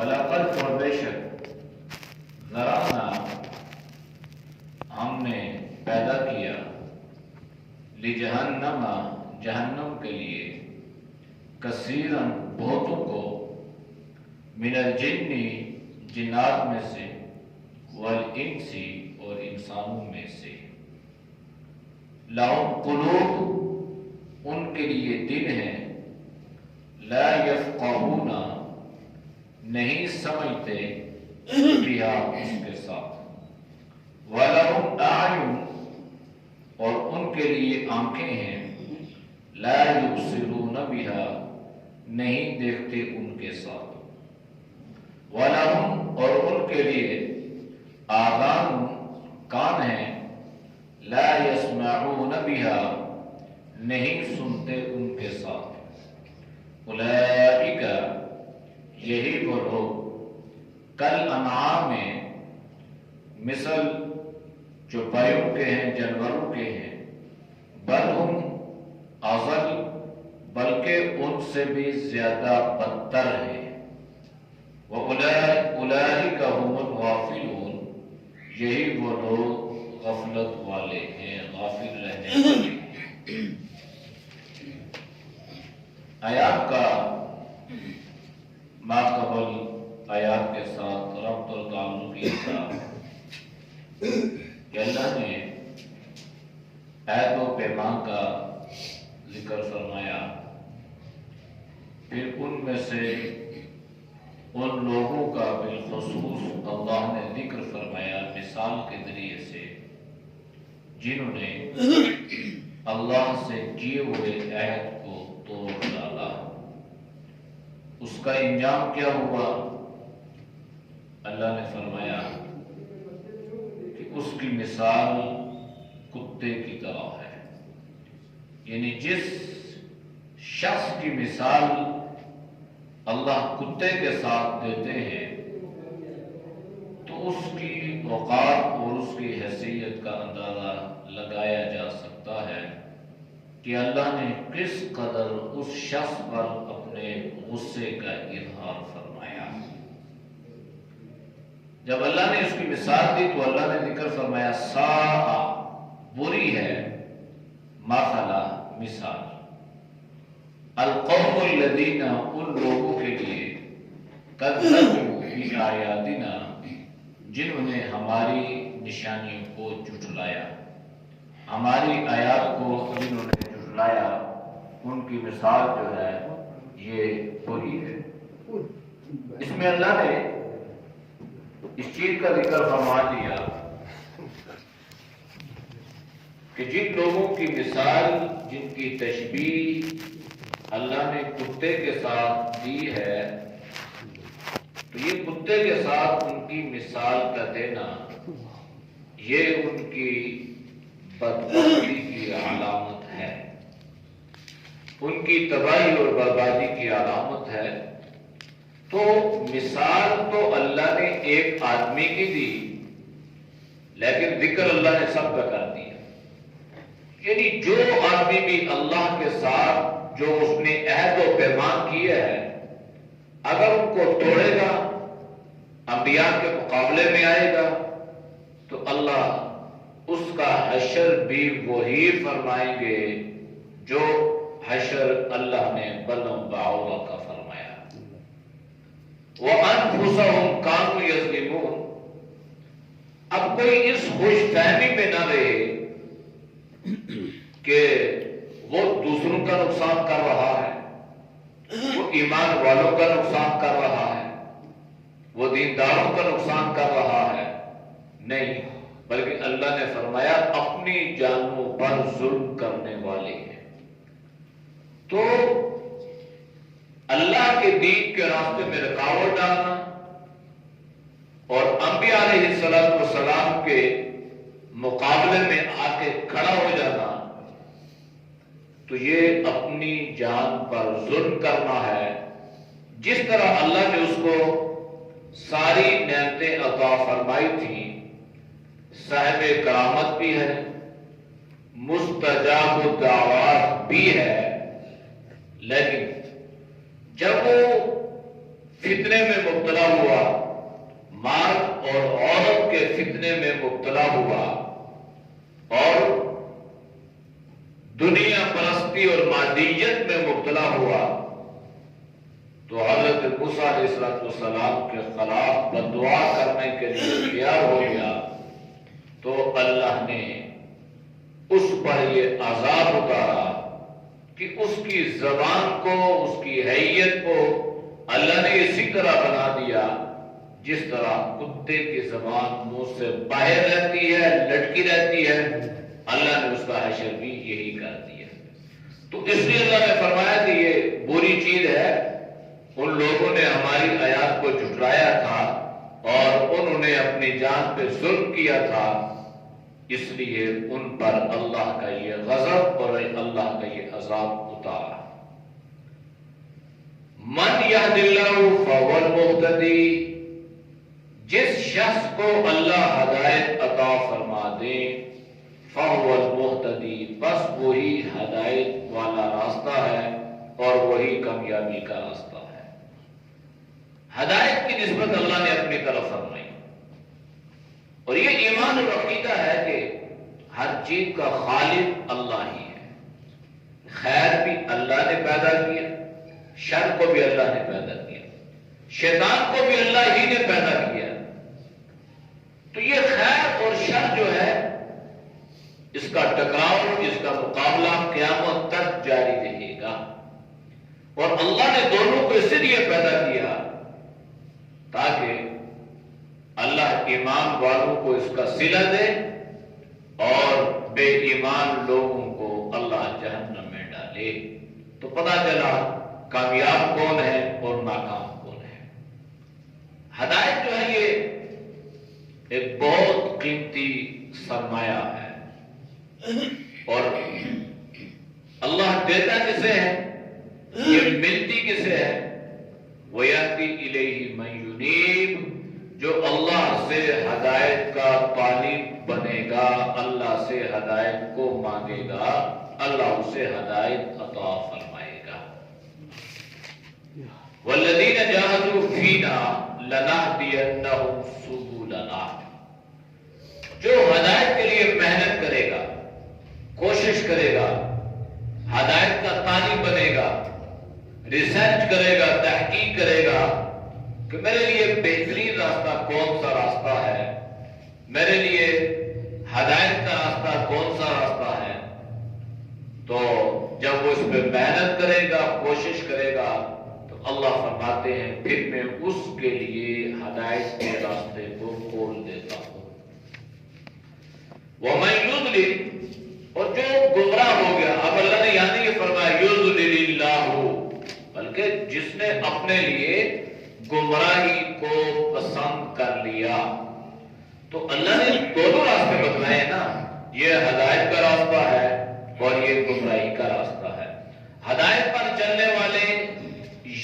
وَلَقَدْ اور بے شک ذرأنا ہم نے پیدا کیا لجہنم جہنم کے لیے کثیراً بہتوں کو من الجن جنات میں سے والانس اور انسانوں میں سے لہم قلوب ان کے لیے دل ہیں لا یفقہون نہیں سمجھتے بہا اس کے ساتھ وَلَهُمْ أَعْيُنٌ اور ان کے لیے آنکھیں ہیں لا يُبْصِرُونَ بِهَا نہیں دیکھتے ان کے ساتھ وَلَهُمْ اور ان کے لیے آذان کان ہیں لا يَسْمَعُونَ بِهَا نہیں سنتے ان کے ساتھ اولئک یہی وہ لوگ کل انعام مثل چوپایوں کے ہیں جانوروں کے ہیں بل ہم اضل بلکہ ان سے بھی زیادہ بدتر ہیں وَأُولَئِكَ هُمُ الْغَافِلُونَ یہی وہ لوگ غفلت والے ہیں غافل رہنے والے ہیں۔ آیات کا ما قبل آیات کے ساتھ ربط اور تعلق یہ تھا کہ اللہ نے عہد و پیمان کا ذکر فرمایا، پھر ان میں سے ان لوگوں کا بالخصوص اللہ نے ذکر فرمایا مثال کے ذریعے سے جنہوں نے اللہ سے کیے ہوئے عہد کو توڑ ڈالا۔ اس کا انجام کیا ہوا؟ اللہ نے فرمایا کہ اس کی مثال کتے کی طرح ہے، یعنی جس شخص کی مثال اللہ کتے کے ساتھ دیتے ہیں تو اس کی اوقات اور اس کی حیثیت کا اندازہ لگایا جا سکتا ہے کہ اللہ نے کس قدر اس شخص پر اپنے غصے کا اظہار فرمایا۔ جب اللہ نے اس کی مثال دی تو اللہ نے ذکر فرمایا ساء بری ہے مثلا مثال القوم الذین ان لوگوں کے لیے کذبوا بآیاتنا جنہوں نے ہماری نشانیوں کو جھٹلایا، ہماری آیات کو جنہوں نے جھٹلایا ان کی مثال جو ہے یہ بری ہے۔ اس میں اللہ نے اس چیز کا ذکر فرما دیا کہ جن لوگوں کی مثال جن کی تشبیہ اللہ نے کتے کے ساتھ دی ہے تو یہ کتے کے ساتھ ان کی مثال کا دینا یہ ان کی بدبختی کی علامت ہے، ان کی تباہی اور بربادی کی علامت ہے۔ تو مثال تو اللہ نے ایک آدمی کی دی لیکن ذکر اللہ نے سب کا کر دیا، یعنی جو آدمی بھی اللہ کے ساتھ جو اس نے عہد و پیمان کیا ہے اگر ان کو توڑے گا، انبیاء کے مقابلے میں آئے گا تو اللہ اس کا حشر بھی وہی فرمائیں گے جو حشر اللہ نے بلند بعوضہ کا فرمایا۔ وَأَنفُسَهُمْ كَانُوا يَظْلِمُونَ اب کوئی اس خوش فہمی میں نہ رہے کہ وہ دوسروں کا نقصان کر رہا ہے، وہ ایمان والوں کا نقصان کر رہا ہے، وہ دینداروں کا نقصان کر رہا ہے، نہیں، بلکہ اللہ نے فرمایا اپنی جانوں پر ظلم کرنے والے ہیں۔ تو اللہ کے دین کے راستے میں رکاوٹ ڈالنا اور انبیاء علیہ السلام کے مقابلے میں آ کے کھڑا ہو جانا تو یہ اپنی جان پر ظلم کرنا ہے۔ جس طرح اللہ نے اس کو ساری نعمتیں عطا فرمائی تھیں، صاحب کرامت بھی ہے، مستجاب الدعوات بھی ہے، لیکن جب وہ فتنے میں مبتلا ہوا، مرد اور عورت کے فتنے میں مبتلا ہوا اور دنیا پرستی اور مادیت میں مبتلا ہوا، تو حضرت موسیٰ علیہ السلام کے خلاف بددعا کرنے کے لیے تیار ہو گیا، تو اللہ نے اس پر یہ عذاب اتارا کہ اس کی زبان کو، اس کی حیت کو اللہ نے اسی طرح بنا دیا جس طرح کتے کی زبان منہ سے باہر رہتی ہے، لٹکی رہتی ہے، اللہ نے اس کا حشر بھی یہی کر دیا۔ تو اس لیے اللہ نے فرمایا کہ یہ بری چیز ہے، ان لوگوں نے ہماری آیات کو جھٹلایا تھا اور انہوں نے اپنی جان پہ ظلم کیا تھا، اس لیے ان پر اللہ کا یہ غضب اور اللہ کا یہ عذاب اتارا۔ من یہد اللہ فہو المہتدی، جس شخص کو اللہ ہدایت عطا فرما دے، فہو المہتدی، بس وہی ہدایت والا راستہ ہے اور وہی کامیابی کا راستہ ہے۔ ہدایت کی نسبت اللہ نے اپنی طرف فرمائی، اور یہ ایمان اور عقیدہ ہے کہ ہر چیز کا خالق اللہ ہی ہے، خیر بھی اللہ نے پیدا کیا، شر کو بھی اللہ نے پیدا کیا، شیطان کو بھی اللہ ہی نے پیدا کیا، تو یہ خیر اور شر جو ہے اس کا ٹکراؤ، اس کا مقابلہ قیامت تک جاری رہے گا، اور اللہ نے دونوں کو اس لیے پیدا کیا تاکہ اللہ ایمان والوں کو اس کا صلہ دے اور بے ایمان لوگوں کو اللہ جہنم میں ڈالے۔ تو پتہ چلا کامیاب کون ہے اور ناکام کون ہے۔ ہدایت جو ہے یہ ایک بہت قیمتی سرمایہ ہے، اور اللہ دیتا کسے ہے، یہ ملتی کسے ہے، وَيَأْتِي إِلَيْهِ مَن يُنِيبُ، جو اللہ سے ہدایت کا طالب بنے گا، اللہ سے ہدایت کو مانگے گا، اللہ اسے ہدایت عطا فرمائے گا۔ وَالَّذِينَ جَاهَدُوا فِينَا لَنَهْدِيَنَّهُمْ سُبُلَنَا، جو ہدایت کے لیے محنت کرے گا، کوشش کرے گا، ہدایت کا طالب بنے گا، ریسرچ کرے گا، تحقیق کرے گا کہ میرے لیے بہترین راستہ کون سا راستہ ہے، میرے لیے ہدایت کا راستہ کون سا راستہ ہے، تو جب وہ اس پہ محنت کرے گا، کوشش کرے گا، تو اللہ فرماتے ہیں پھر میں اس کے لیے ہدایت کے راستے کو کھول دیتا ہوں۔ وَمَن يُضْلِلْ، اور جو گمراہ ہو گیا، اب اللہ نے یہاں نہیں یہ فرمایا يُضْلِلِ اللَّهُ، بلکہ جس نے اپنے لیے گمراہی کو پسند کر لیا، تو اللہ نے دونوں راستے بتلائے نا، یہ ہدایت کا راستہ ہے اور یہ گمراہی کا راستہ ہے۔ ہدایت پر چلنے والے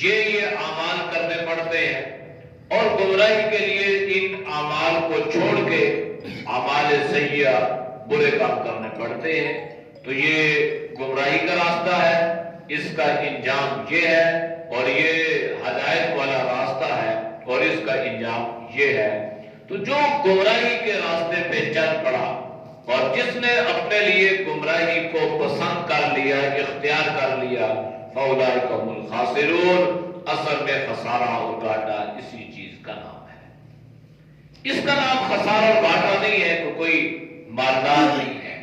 یہ اعمال کرنے پڑتے ہیں، اور گمراہی کے لیے ان اعمال کو چھوڑ کے اعمال سیئہ، برے کام کرنے پڑتے ہیں، تو یہ گمراہی کا راستہ ہے، اس کا انجام یہ ہے، اور یہ ہدایت والا راستہ ہے اور اس کا انجام یہ ہے۔ تو جو گمراہی کے راستے پہ چل پڑا اور جس نے اپنے لیے گمراہی کو پسند کر لیا، اختیار کر لیا، فَأُولَٰئِکَ هُمُ الْخَاسِرُونَ، اصل میں خسارہ اور گھاٹا اسی چیز کا نام ہے۔ اس کا نام خسارہ اور گھاٹا نہیں ہے کہ کوئی مالدار نہیں ہے،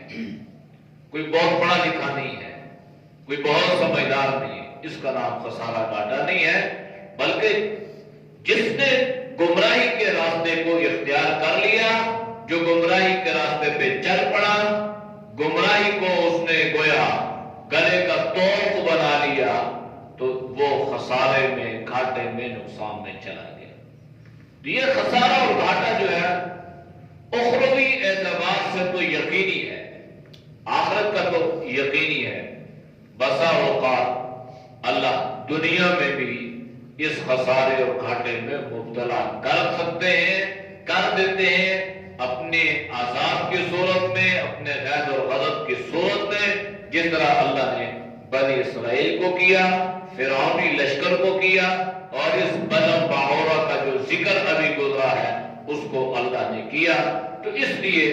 کوئی بہت پڑھا لکھا نہیں ہے، کوئی بہت سمجھدار نہیں ہے، اس کا نام خسارہ گھاٹا نہیں ہے، بلکہ جس نے گمراہی کے راستے کو اختیار کر لیا، جو گمراہی کے راستے پہ چل پڑا، گمراہی کو اس نے گویا گلے کا توق بنا لیا، تو وہ خسارے میں، گھاٹے میں، نقصان میں چلا گیا۔ تو یہ خسارہ اور گھاٹا جو ہے اخروی اعتبار سے تو یقینی ہے، آخرت کا تو یقینی ہے، بسا اوقات اللہ دنیا میں بھی اس خسارے اور گھاٹے میں مبتلا کر سکتے ہیں، کر دیتے ہیں، اپنے عذاب کی صورت میں، اپنے غیظ اور غضب کی صورت میں، جس طرح اللہ نے بنی اسرائیل کو کیا، فرعونی لشکر کو کیا، اور اس بلم بعورہ کا جو ذکر ابھی گزرا ہے اس کو اللہ نے کیا. تو اس لیے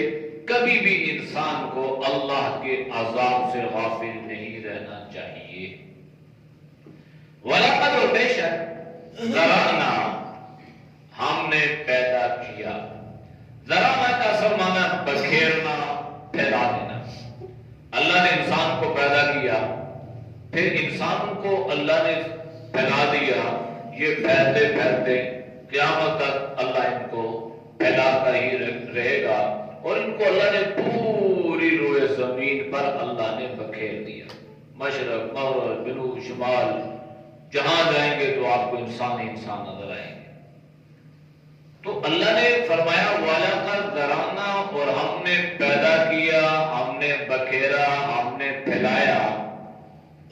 کبھی بھی انسان کو اللہ کے عذاب سے غافل نہیں رہنا چاہیے. وَلَقَدْ بے شک ذرأنا ہم نے پیدا کیا. ذرأنا کا اصل معنی بکھیرنا، پھیلا دینا. اللہ نے انسان کو پیدا کیا، پھر انسان کو اللہ نے پھیلا دیا. یہ پھیلتے پھیلتے قیامت تک اللہ ان کو پھیلاتا ہی رہے گا، اور ان کو اللہ نے پوری روئے زمین پر اللہ نے بکھیر دیا. مشرق، مغرب، جنوب، شمال، جہاں جائیں گے تو آپ کو انسان ہی انسان نظر آئیں گے. تو اللہ نے فرمایا وَلَقَدْ ذَرَأْنَا، اور ہم نے پیدا کیا، ہم نے بکھیرا، ہم نے پھیلایا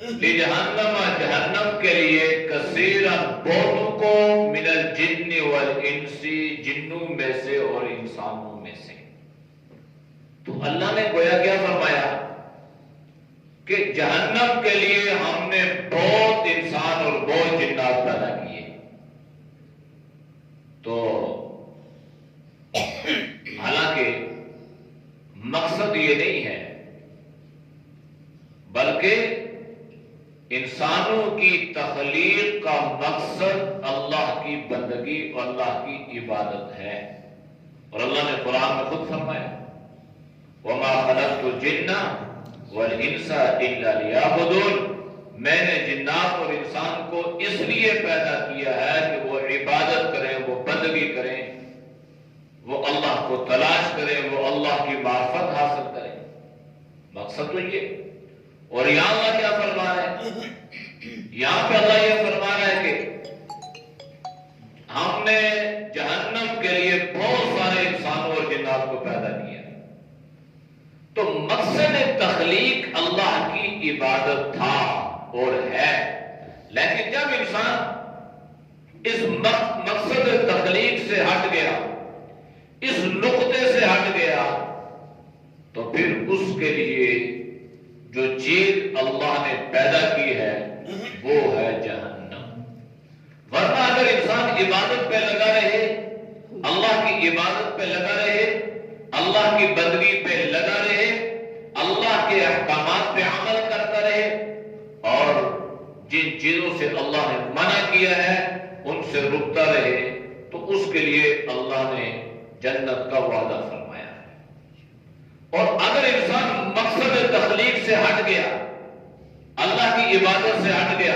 لِجَهَنَّمَ جہنم کے لیے کثیراً بہتوں کو من الجن والانس جنوں میں سے اور انسانوں میں سے. تو اللہ نے گویا کیا فرمایا کہ جہنم کے لیے ہم نے بہت انسان اور بہت جنات پیدا کیے. تو حالانکہ مقصد یہ نہیں ہے، بلکہ انسانوں کی تخلیق کا مقصد اللہ کی بندگی اور اللہ کی عبادت ہے. اور اللہ نے قرآن میں خود فرمایا وَمَا خَلَقْتُ الْجِنَّ وَالْإِنسَ إِلَّا لِيَعْبُدُونِ، میں نے جنات اور انسان کو اس لیے پیدا کیا ہے کہ وہ عبادت کریں، وہ بندگی کریں، وہ اللہ کو تلاش کریں، وہ اللہ کی معرفت حاصل کریں. مقصد تو یہ. اور یہاں اللہ کیا فرما رہا ہے؟ یہاں پہ اللہ یہ فرما رہا ہے کہ ہم نے جہنم کے لیے بہت سارے انسانوں اور جنات کو پیدا کیا. تو مقصد تخلیق اللہ کی عبادت تھا اور ہے، لیکن جب انسان اس مقصد تخلیق سے ہٹ گیا، اس نقطے سے ہٹ گیا، تو پھر اس کے لیے جو چیز اللہ نے پیدا کی ہے وہ ہے جہنم. ورنہ اگر انسان عبادت پہ لگا رہے، اللہ کی عبادت پہ لگا رہے، اللہ کی بندگی پہ لگا رہے، اللہ کے احکامات پہ عمل کرتا رہے، اور جن چیزوں سے اللہ نے منع کیا ہے ان سے رکتا رہے، تو اس کے لیے اللہ نے جنت کا وعدہ فرمایا ہے. اور اگر انسان مقصد تخلیق سے ہٹ گیا، اللہ کی عبادت سے ہٹ گیا،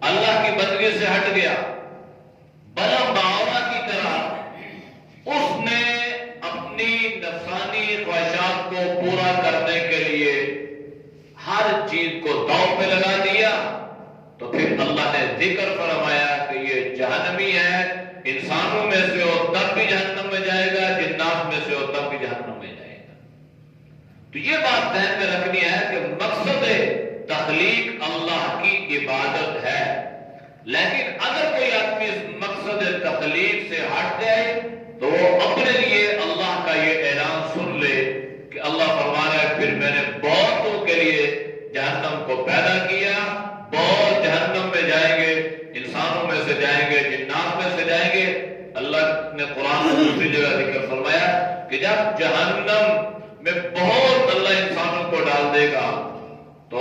اللہ کی بندگی سے ہٹ گیا، بلا باورا کی طرح اس نے اپنی نفسانی خواہشات کو پورا کرنے کے لیے ہر چیز کو داؤ پہ لگا دیا، تو پھر اللہ نے ذکر فرمایا کہ یہ جہنمی ہے. انسانوں میں سے ہو تب بھی جہنم میں جائے گا، جنات میں سے ہو تب بھی جہنم میں جائے گا. تو یہ بات ذہن میں رکھنی ہے کہ مقصد تخلیق اللہ کی عبادت ہے، لیکن اگر کوئی آدمی اس مقصد تخلیق سے ہٹ جائے تو وہ اپنے لیے اللہ کا یہ اعلان سن لے کہ اللہ فرما رہا ہے پھر میں نے بہتوں کے لیے جہنم کو پیدا کیا، بہت جہنم میں جائیں گے، انسانوں میں سے جائیں گے، جنات میں سے جائیں گے. اللہ نے قرآن میں دوسری جگہ ذکر فرمایا کہ جب جہنم میں بہت اللہ انسانوں کو ڈال دے گا تو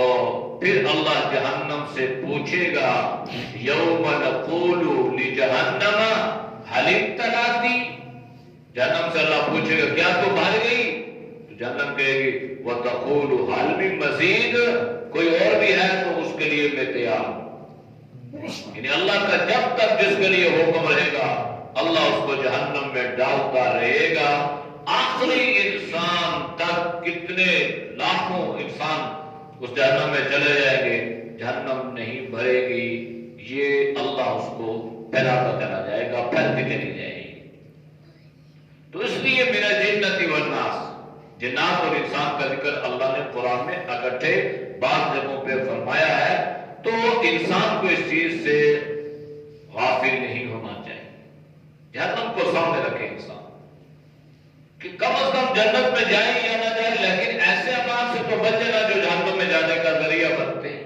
پھر اللہ جہنم سے پوچھے گا یوم نقول لجہنم هل امتلأت، جہنم سے اللہ پوچھے گا کیا تو بھر گئی؟ تو جہنم کہے گی وتقول هل من مزید، کوئی اور بھی ہے تو اس کے لیے میں تیار ہوں. یعنی اللہ کا جب تک جس کے لیے حکم رہے گا اللہ اس کو جہنم میں ڈالتا رہے گا. آخری انسان تک کتنے لاکھوں انسان اس جہنم میں چلے جائیں گے، جہنم نہیں بھرے گی، یہ اللہ اس کو پھیلاتا چلا جائے گا، پھیلتی چلی جائے گی. تو اس لیے من الجنۃ والناس، جنات اور انسان کا ذکر اللہ نے قرآن میں اکٹھے بعض جگہوں پہ فرمایا ہے. تو انسان کو اس چیز سے غافل نہیں ہونا چاہیے. جہنم کو سامنے رکھے انسان کہ کم از کم جنت میں جائیں یا نہ جائیں، لیکن ایسے اعمال سے تو بچے نا جو جہنم میں جانے کا ذریعہ بنتے ہیں.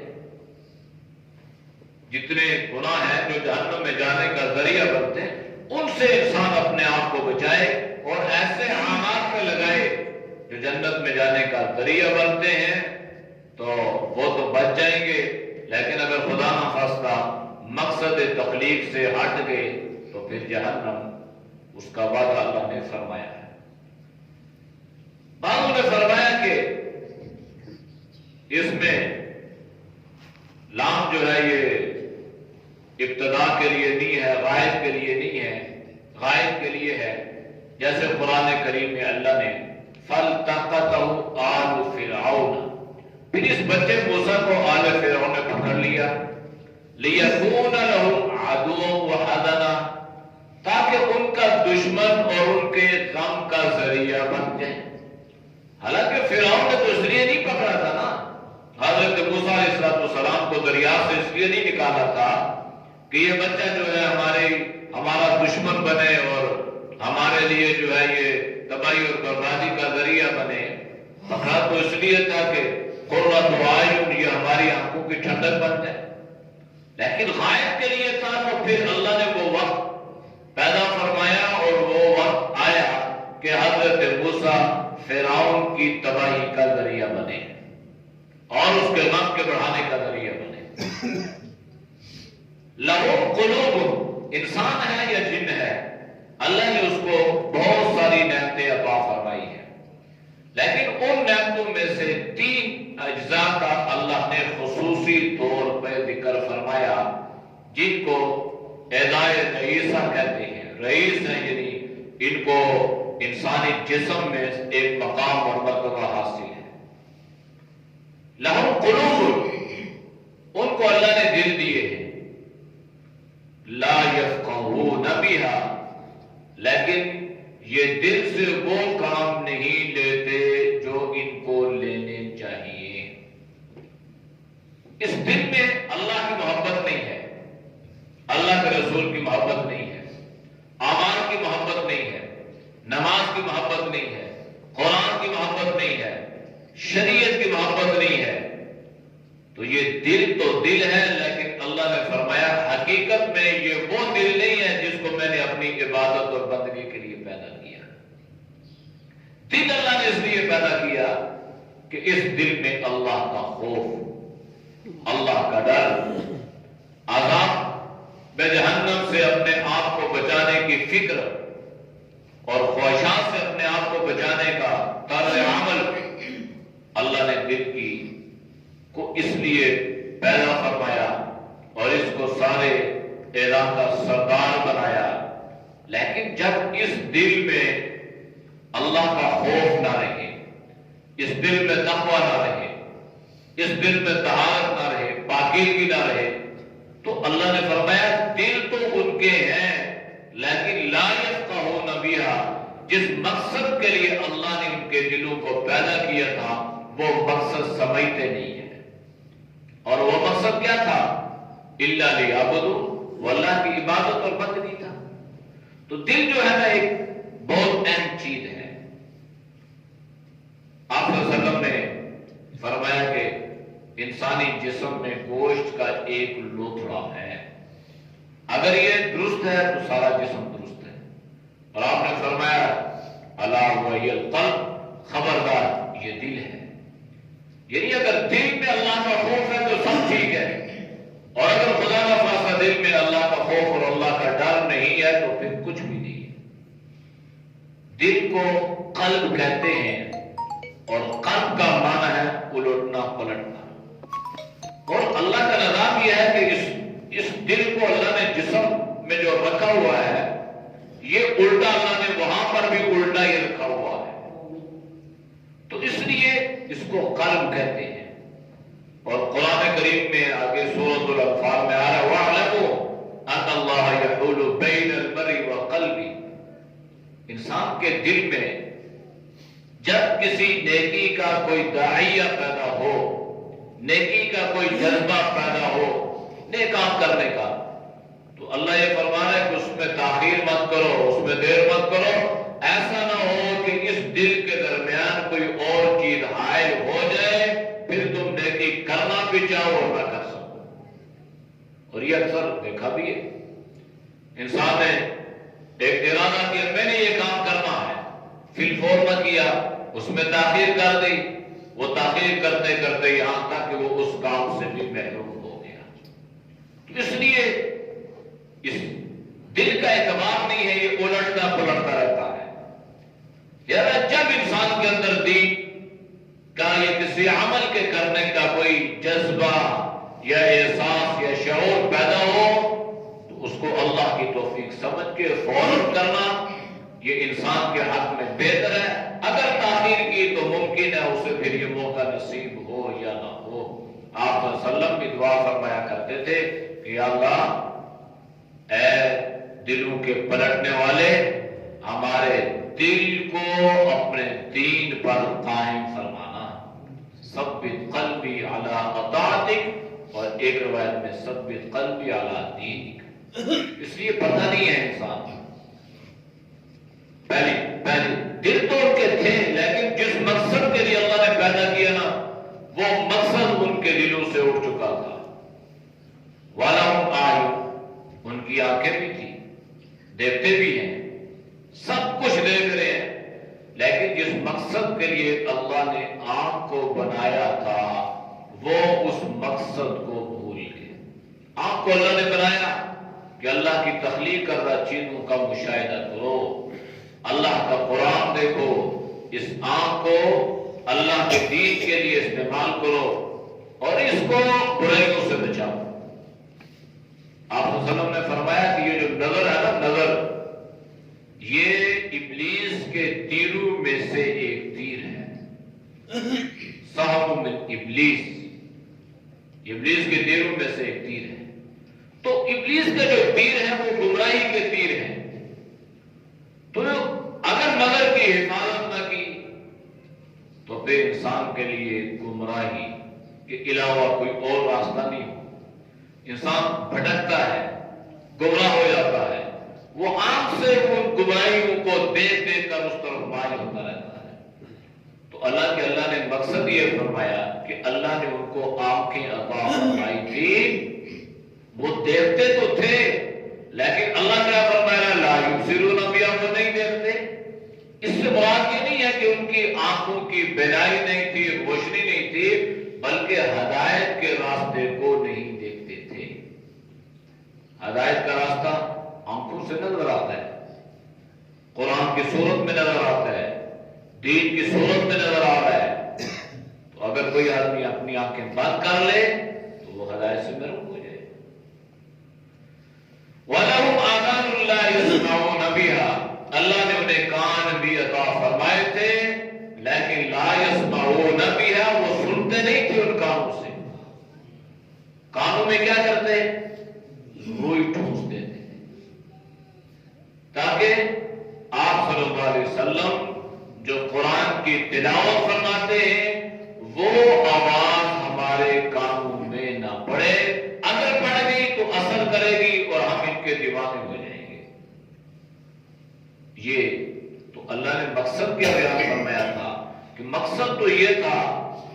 جتنے گناہ ہیں جو جہنم میں جانے کا ذریعہ بنتے ہیں ان سے انسان اپنے آپ کو بچائے اور ایسے اعمال پہ لگائے جو جنت میں جانے کا ذریعہ بنتے ہیں تو وہ تو بچ جائیں گے، لیکن اگر خدا نخواستہ مقصد تخلیق سے ہٹ گئے تو پھر جہنم اس کا وعدہ اللہ نے فرمایا ہے۔ بعضوں نے فرمایا کہ اس میں لام جو ہے یہ ابتدا کے لیے نہیں ہے، غائب کے لیے نہیں ہے، غائب کے لیے ہے، جیسے قرآن کریم میں اللہ نے فَالْتَقَطَهُ آلُ فِرْعَوْنَ، پھر اس بچے موسیٰ کو آل فرعون نے پکڑ لیا، لِيَكُونَ لَهُمْ عَدُوًّا وَحَزَنًا، تاکہ ان کا دشمن اور ان کے غم کا ذریعہ بن جائے۔ حالانکہ فرعون نے تو اس لیے نہیں پکڑا تھا نا، حضرت موسیٰ علیہ السلام کو دریا سے اس لیے نہیں نکالا تھا کہ یہ بچہ جو ہے ہمارا دشمن بنے اور ہمارے لیے جو ہے یہ تباہی اور بربادی کا ذریعہ بنے۔ پکڑا تو اس لیے تھا کہ قرۃ اعین، یہ ہماری آنکھوں کی ٹھنڈک بن جائے، لیکن غائب کے لیے تھا تو پھر اللہ نے وہ وقت پیدا فرمایا اور وہ وقت آیا کہ حضرت موسیٰ فرعون کی تباہی کا ذریعہ بنے اور اس کے غم کے بڑھانے کا ذریعہ بنے۔ لَهُ قُلُوبٌ، انسان ہے یا جن ہے، اللہ نے اس کو بہت ساری نعمتیں عطا فرمائی ہیں، لیکن ان نعمتوں میں سے 3 اجزاء کا اللہ نے خصوصی طور پہ ذکر فرمایا، جن کو اعضائے رئیسہ کہتے ہیں۔ رئیس ہیں یعنی ان کو انسانی جسم میں ایک مقام اور مرتبہ حاصل ہے۔ لَهُ قُلُوبٌ، ان کو اللہ نے دل دیے ہیں، لا يفقهون بها، لیکن یہ دل سے وہ کام نہیں لیتے جو ان کو لینے چاہیے۔ اس دل میں اللہ کی محبت نہیں ہے، اللہ کے رسول کی محبت نہیں ہے، اعمال کی محبت نہیں ہے، نماز کی محبت نہیں ہے، قرآن کی محبت نہیں ہے، شریعت کی محبت نہیں ہے، تو یہ دل تو دل ہے، لیکن اللہ نے فرمایا حقیقت میں یہ وہ دل نہیں ہے جس کو میں نے اپنی عبادت اور بندگی کے لیے پیدا کیا۔ دل اللہ نے اس لیے پیدا کیا کہ اس دل میں اللہ کا خوف، اللہ کا ڈر، عذاب جہنم سے اپنے آپ کو بچانے کی فکر اور خواہشات سے اپنے آپ کو بچانے کا طرز عمل اللہ نے دل کی کو اس لیے پیدا فرمایا اور اس کو سارے اعضاء کا سردار بنایا۔ لیکن جب اس دل میں اللہ کا خوف نہ رہے، اس دل میں تقوی نہ رہے، اس دل میں طہارت نہ رہے، پاکیزگی نہ رہے، تو اللہ نے فرمایا دل تو ان کے ہیں لیکن لا یفقہون بہا، جس مقصد کے لیے اللہ نے ان کے دلوں کو پیدا کیا تھا وہ مقصد سمجھتے نہیں ہیں۔ اور وہ مقصد کیا تھا؟ الا لیعبدوا، وہ اللہ کی عبادت اور بندگی تھا۔ تو دل جو ہے نا ایک بہت اہم چیز ہے۔ آپ صلی اللہ علیہ وسلم نے فرمایا کہ انسانی جسم میں گوشت کا ایک لوتھڑا ہے، اگر یہ درست ہے تو سارا جسم درست ہے۔ اور آپ نے فرمایا الا وہی القلب، خبردار یہ دل ہے۔ یعنی اگر دل میں اللہ کا خوف ہے تو سب ٹھیک ہے، اور اگر خدا نہ خواستہ دل میں اللہ کا خوف اور اللہ کا ڈر نہیں ہے تو پھر کچھ بھی نہیں ہے۔ دل کو قلب کہتے ہیں اور قلب کا معنی ہے الٹنا پلٹنا، اور اللہ کا نظام یہ ہے کہ اس دل کو اللہ نے جسم میں جو رکھا ہوا ہے یہ الٹا اللہ نے وہاں پر بھی الٹا ہی رکھا ہوا ہے، تو اس لیے اس کو قلب کہتے ہیں۔ اور قرآن کریم میں آگے سورۃ الانفال میں آ رہا ہے وَاعْلَمُوا أَنَّ اللَّهَ يَحُولُ بَيْنَ الْمَرْءِ وَقَلْبِهِ، انسان کے دل میں جب کسی نیکی کا کوئی داعیہ پیدا ہو، نیکی کا کوئی جذبہ پیدا ہو نیک کام کرنے کا، تو اللہ یہ فرما رہا ہے کہ اس میں تاخیر مت کرو، اس میں دیر مت کرو، ایسا نہ ہو کہ اس دل کے درمیان کوئی اور چیز حائل ہو جائے، پھر تم نیکی کرنا بھی چاہو اور نہ کر سکو۔ اور یہ اکثر دیکھا بھی ہے، انسان نے ایک ارادہ کیا میں نے یہ کام کرنا ہے، فی الفور نہ کیا، اس میں تاخیر کر دی، وہ تاخیر کرتے کرتے یہاں تک کہ وہ اس کام سے بھی محروم ہو گیا۔ اس لیے اس دل کا اعتبار نہیں ہے، یہ الٹتا پلٹتا رہتا ہے۔ یار جب انسان کے اندر دین کا یا کسی عمل کے کرنے کا کوئی جذبہ یا احساس یا شعور پیدا ہو تو اس کو اللہ کی توفیق سمجھ کے فوراً کرنا یہ انسان کے حق میں بہتر ہے۔ اگر تاخیر کی تو ممکن ہے اسے پھر یہ موقع نصیب ہو یا نہ ہو۔ آپ صلی اللہ علیہ وسلم کی دعا فرمایا کرتے تھے کہ یا اللہ اے دلوں کے پلٹنے والے، ہمارے دل کو اپنے دین پر قائم فرمانا، ثبت قلبی علی اطاعتک، اور ایک روایت میں ثبت قلبی علی دینک۔ اس لیے پتہ نہیں ہے انسان پہلے دل تو ان کے تھے، لیکن جس مقصد کے لیے اللہ نے پیدا کیا نا وہ مقصد ان کے دلوں سے اٹھ چکا تھا۔ وَلَهُمْ أَعْيُنٌ، ان کی آنکھیں بھی تھی، دیکھتے بھی ہیں، سب کچھ دیکھ رہے ہیں، لیکن جس مقصد کے لیے اللہ نے آنکھ کو بنایا تھا وہ اس مقصد کو بھول گئے۔ آنکھ کو اللہ نے بنایا کہ اللہ کی تخلیق کردہ چیزوں کا مشاہدہ کرو، اللہ کا قرآن دیکھو، اس آنکھ کو اللہ کے دین کے لیے استعمال کرو اور اس کو برائیوں سے بچاؤ۔ آپ صلی اللہ علیہ وسلم نے فرمایا کہ یہ جو نظر ہے نا، نظر یہ ابلیس کے تیروں میں سے ایک تیر ہے، سہم من ابلیس، ابلیس کے تیروں میں سے ایک تیر ہے۔ تو ابلیس کے جو تیر ہیں وہ گمراہی کے تیر ہیں۔ تو اگر نظر کی حفاظت نہ کی تو پھر انسان کے لیے گمراہی کے علاوہ کوئی اور راستہ نہیں ہو۔ انسان بھٹکتا ہے، گمراہ ہو جاتا ہے، وہ آنکھ سے ان گمراہیوں کو دیکھ دیکھ کر اس طرف مائل ہوتا رہتا ہے۔ تو اللہ نے مقصد یہ فرمایا کہ اللہ نے ان کو آنکھیں عطا فرمائی تھی، وہ دیکھتے تو تھے لیکن اللہ کیا فرمایا لا یبصرون بہا، وہ نہیں دیکھتے۔ اس سے مراد یہ نہیں ہے کہ ان کی آنکھوں کی بینائی نہیں تھی، روشنی نہیں تھی، بلکہ ہدایت کے راستے کو نہیں دیکھتے تھے۔ ہدایت کا راستہ آنکھوں سے نظر آتا ہے، قرآن کی صورت میں نظر آتا ہے، دین کی صورت میں نظر آ رہا ہے۔ تو اگر کوئی آدمی اپنی آنکھیں بند کر لے تو وہ ہدایت سے محروم ہو جائے۔ وَلَهُمْ آذَانٌ لَا يَسْمَعُونَ بِهَا، اللہ نے انہیں کان بھی عطا فرمائے تھے لیکن لا يَسْمَعُونَ بِهَا، وہ سنتے نہیں تھے ان کانوں سے۔ کانوں میں کیا کرتے؟ روئی ٹھونستے تھے تاکہ آپ صلی اللہ علیہ وسلم جو قرآن کی تلاوت فرماتے ہیں وہ آواز ہمارے کانوں میں نہ پڑے، اگر پڑ گئی تو اثر کرے گی اور ہم ان کے دیوانے ہو جائیں گے۔ یہ تو اللہ نے مقصد کیا بیان فرمایا تھا کہ مقصد تو یہ تھا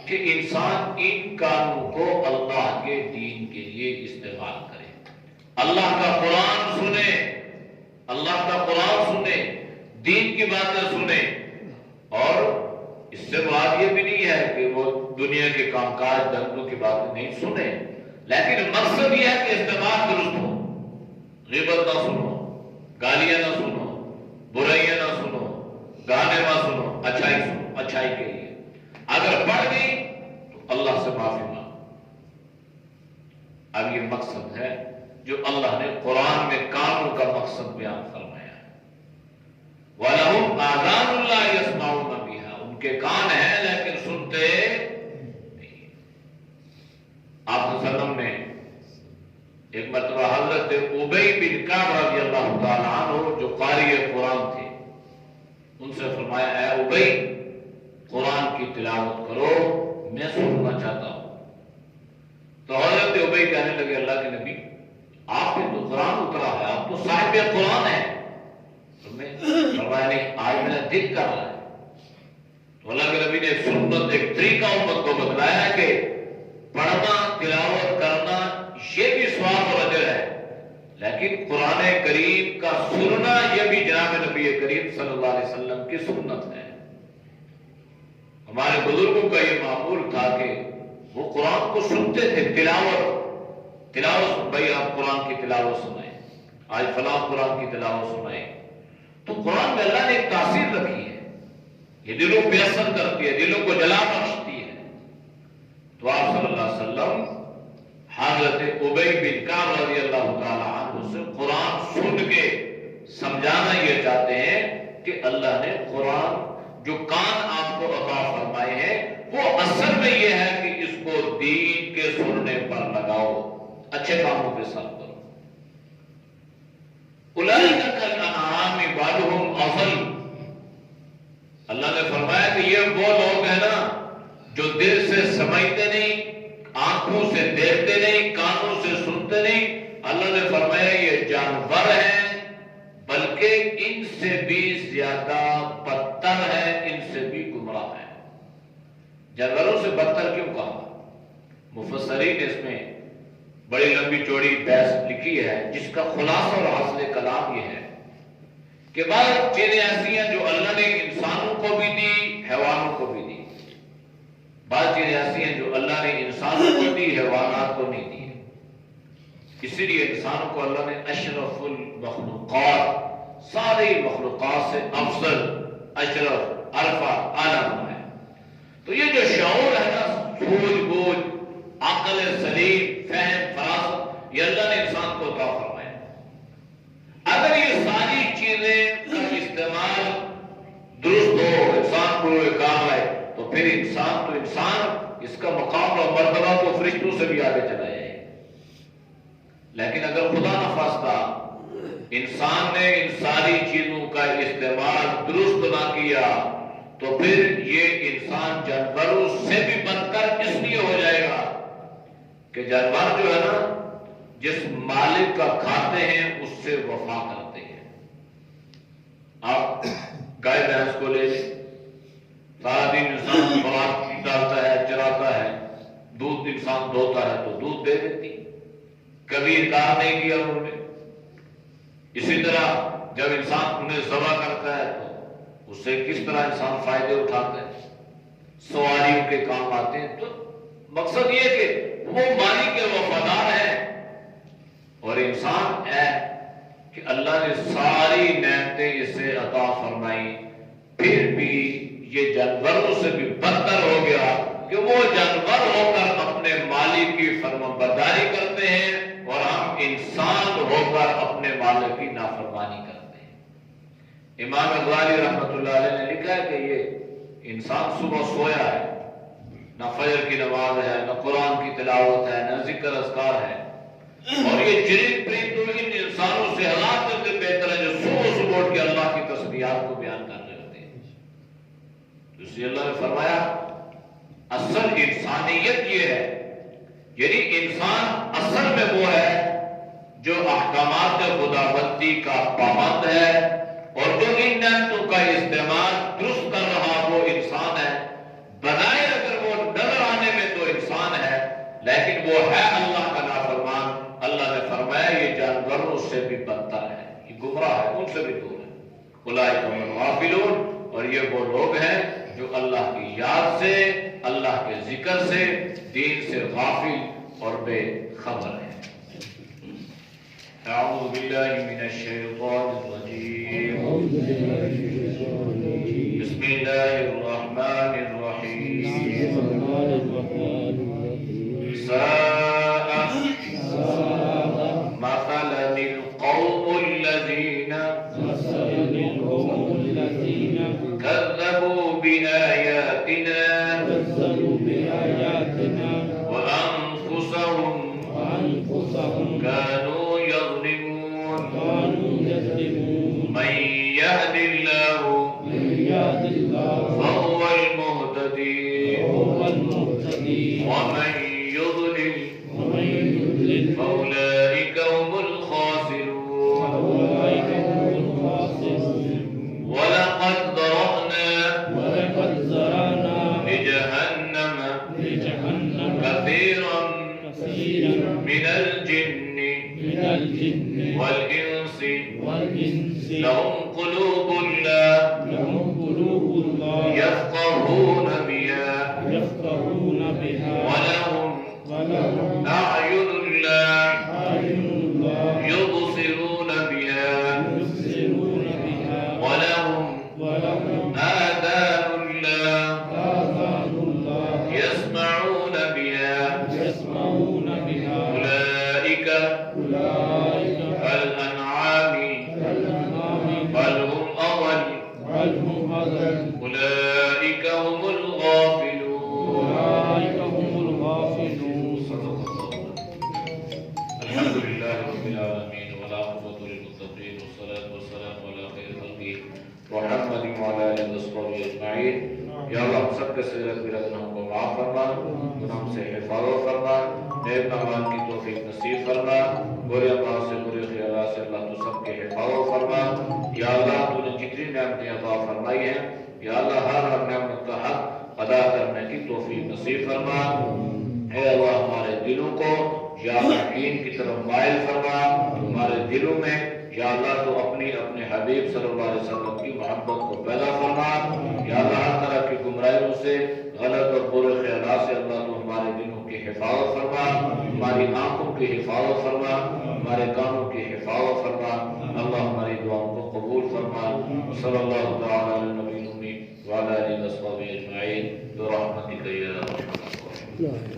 کہ انسان ان کانوں کو اللہ کے دین کے لیے استعمال کرے، اللہ کا قرآن سنے، اللہ کا قرآن سنے، دین کی باتیں سنے، اور اس سے مراد یہ بھی نہیں ہے کہ وہ دنیا کے کام کاج دھندوں کی باتیں نہیں سنے، لیکن مقصد یہ ہے کہ استعمال درست ہو، غیبت نہ سنو، گالیاں نہ سنو، برائیاں نہ سنو، گانے نہ سنو، اچھائی سنو، اچھائی کے لیے۔ اگر پڑھ گئی تو اللہ سے معافی مانگو۔ اب یہ مقصد ہے جو اللہ نے قرآن میں کانوں کا مقصد بیان فرمایا ہے۔ وَلَهُمْ آذَانٌ لَا يَسْمَعُونَ بِهَا، ان کے کان ہیں لیکن سنتے نہیں۔ آپ صلی اللہ علیہ وسلم نے ایک مرتبہ حضرت ابی بن کعب رضی اللہ تعالیٰ عنہ جو قاری قرآن تھے ان سے فرمایا اے ابی قرآن کی تلاوت کرو، میں سننا چاہتا ہوں۔ تو حضرت ابی کہنے لگے اللہ کے نبی آپ نے تو قرآن اترا ہے، آپ تو صاحب قرآن ہیں۔ فرمایا نہیں، آج میرا دل کر رہا ہے۔ تو اللہ کے نبی نے ایک سنت، ایک طریقہ امت کو بتلایا کہ پڑھنا، تلاوت کرنا یہ بھی ثواب اور اجر لیکن قرآن کریم کا سننا یہ بھی جناب نبی کریم صلی اللہ علیہ وسلم کی سنت ہے. ہمارے بزرگوں کا یہ معمول تھا کہ وہ قرآن کو سنتے تھے. تلاوت بھائی آپ قرآن کی تلاوت سنائیں, آج فلاں قرآن کی تلاوت سنائیں. تو قرآن میں اللہ نے ایک تاثیر رکھی ہے, یہ دلوں پہ اثر کرتی ہے, دلوں کو جلا بخشتی ہے. تو آپ صلی اللہ علیہ وسلم حضرت ابی بن کعب رضی اللہ تعالی عنہ سے قرآن سن کے سمجھانا یہ چاہتے ہیں کہ اللہ نے قرآن جو کان آپ کو عطا فرمائے ہیں وہ اصل میں یہ ہے کہ اس کو دین کے سننے پر لگاؤ, اچھے کاموں کے ساتھ کرو. اولئک کالانعام بعضهم اضل, اللہ نے فرمایا کہ یہ وہ لوگ ہیں نا جو دل سے سمجھتے نہیں, آنکھوں سے دیکھتے نہیں, کانوں سے سنتے نہیں. اللہ نے فرمایا یہ جانور ہیں بلکہ ان سے بھی زیادہ بدتر ہے, ان سے بھی گمراہ ہے. جانوروں سے بدتر کیوں کہا؟ مفسرین نے اس میں بڑی لمبی چوڑی بحث لکھی ہے جس کا خلاصہ اور حاصل کلام یہ ہے کہ بعض چیزیں ایسی ہیں جو اللہ نے انسانوں کو بھی دی, حیوانوں کو بھی دی. بعض چیزیں ایسی ہیں جو اللہ نے انسانوں کو دی, حیوانات کو نہیں دی. اسی لیے انسانوں کو اللہ نے اشرف المخلوقات, ساری مخلوقات سے افضل, اشرف, عرفہ, اعلیٰ ہے. تو یہ جو شعور ہے نا, سوجھ بوجھ, عقل سلیم, فہم, فراست, یہ اللہ نے انسان کو عطا فرمایا. اگر یہ ساری چیزیں کا استعمال درست ہو, انسان کو یہ کام ہے, تو پھر انسان تو انسان, اس کا مقام اور مرتبہ تو فرشتوں سے بھی آگے چلا جائے. لیکن اگر خدا نخواستہ انسان نے ان ساری چیزوں کا استعمال درست نہ کیا تو پھر یہ انسان جانوروں سے بھی بدتر اس لیے ہو جائے گا کہ جانور جو ہے نا جس مالک کا کھاتے ہیں اس سے وفا کرتے ہیں. آپ گائے بھینس کو لے لیں, سارا دن انسان خوراک ڈالتا ہے, چراتا ہے, دودھ انسان دھوتا ہے تو دودھ دے دیتی, کبھی انکار نہیں کیا انہوں نے. اسی طرح جب انسان انہیں ذبح کرتا ہے تو اس سے کس طرح انسان فائدے اٹھاتا ہے, سواریوں کے کام آتے ہیں. تو مقصد یہ کہ وہ مالک کے وفادار ہے, اور انسان ہے کہ اللہ نے ساری نعمتیں اسے عطا فرمائی, پھر بھی یہ جانوروں سے بھی بدتر ہو گیا کہ وہ جانور ہو کر اپنے مالک کی فرمانبرداری کرتے ہیں اور ہم انسان ہو کر اپنے مالک کی نافرمانی کرتے ہیں. امام غزالی رحمۃ اللہ علیہ نے لکھا ہے کہ یہ انسان صبح سویا ہے, نہ فجر کی نماز ہے, نہ قرآن کی تلاوت ہے, نہ ذکر اذکار ہے, اور یہ چرند پرند ان انسانوں سے ہلاک کرتے بہتر ہے جو صبح اٹھ کے اللہ کی تسبیحات کو بیان کر رہے ہوتے ہیں. تو اس لیے اللہ نے فرمایا اصل انسانیت یہ ہے, یعنی انسان اصل میں وہ ہے جو احکامات خداوندی کا پابند ہے اور جو ان نعمتوں کا استعمال درست کر رہا وہ انسان ہے. بظاہر اگر وہ نظر آنے میں تو انسان ہے لیکن وہ ہے اللہ کا نافرمان. اللہ نے فرمایا یہ جانوروں سے بھی بدتر ہے, یہ گمراہ ہے, ان سے بھی دور ہے. اولئک هم الغافلون, اور یہ وہ لوگ ہیں جو اللہ کی یاد سے, اللہ کے ذکر سے, دین سے غافل اور بے خبر ہے. اعوذ باللہ من الشیطان الرجیم, بسم اللہ الرحمن الرحیم. ساء مثلا القوم الذین كذبوا بآياتنا وأنفسهم كانوا يظلمون. من يهد الله فهو المهتدي ومن يضلل فأولئك هم الخاسرون. ولقد ذرأنا لجهنم كثيرا من الجن والإنس قلوب لا يفقهون بها ولهم أعين لا يبصرون بها ولهم آذان لا يسمعون بها أولئك كالأنعام بل هم أضل أولئك هم الغافلون. الحمد لله رب العالمين والعاقبة للمتقين والصلاة والسلام على خير خلقه محمد وعلى آله وصحبه أجمعين. یا اللہ ہم سب کے صغیرت برادر ہم کو معاف فرما، گناہوں سے حفاظت فرما، نیک اعمال کی توفیق نصیب فرما، برے اعمال سے برے خیالات سے اللہ تو سب کے حفاظت فرما۔ یا اللہ تو نے جتنی نعمتیں عطا فرمائی ہیں یا اللہ ہر نعمت کا حق ادا کرنے کی توفیق نصیب فرما۔ اے اللہ ہمارے دلوں کو یا دین کی طرف مائل فرما، ہمارے دلوں میں یا اللہ تو اپنے حبیب صلی اللہ علیہ وسلم کی محبت کو پیدا فرما۔ یا اللہ ہر طرح کی گمراہیوں سے، غلط اور برے خیالات سے اللہ تو ہمارے دلوں کی حفاظت فرما، ہماری آنکھوں کی حفاظت فرما، ہمارے کانوں کی حفاظت فرما۔ اللہ ہماری دعاؤں کو قبول فرما۔ صلی اللہ تعالی علی نبی الامی وعلی آلہ وصحبہ اجمعین برحمتک یا ارحم الراحمین۔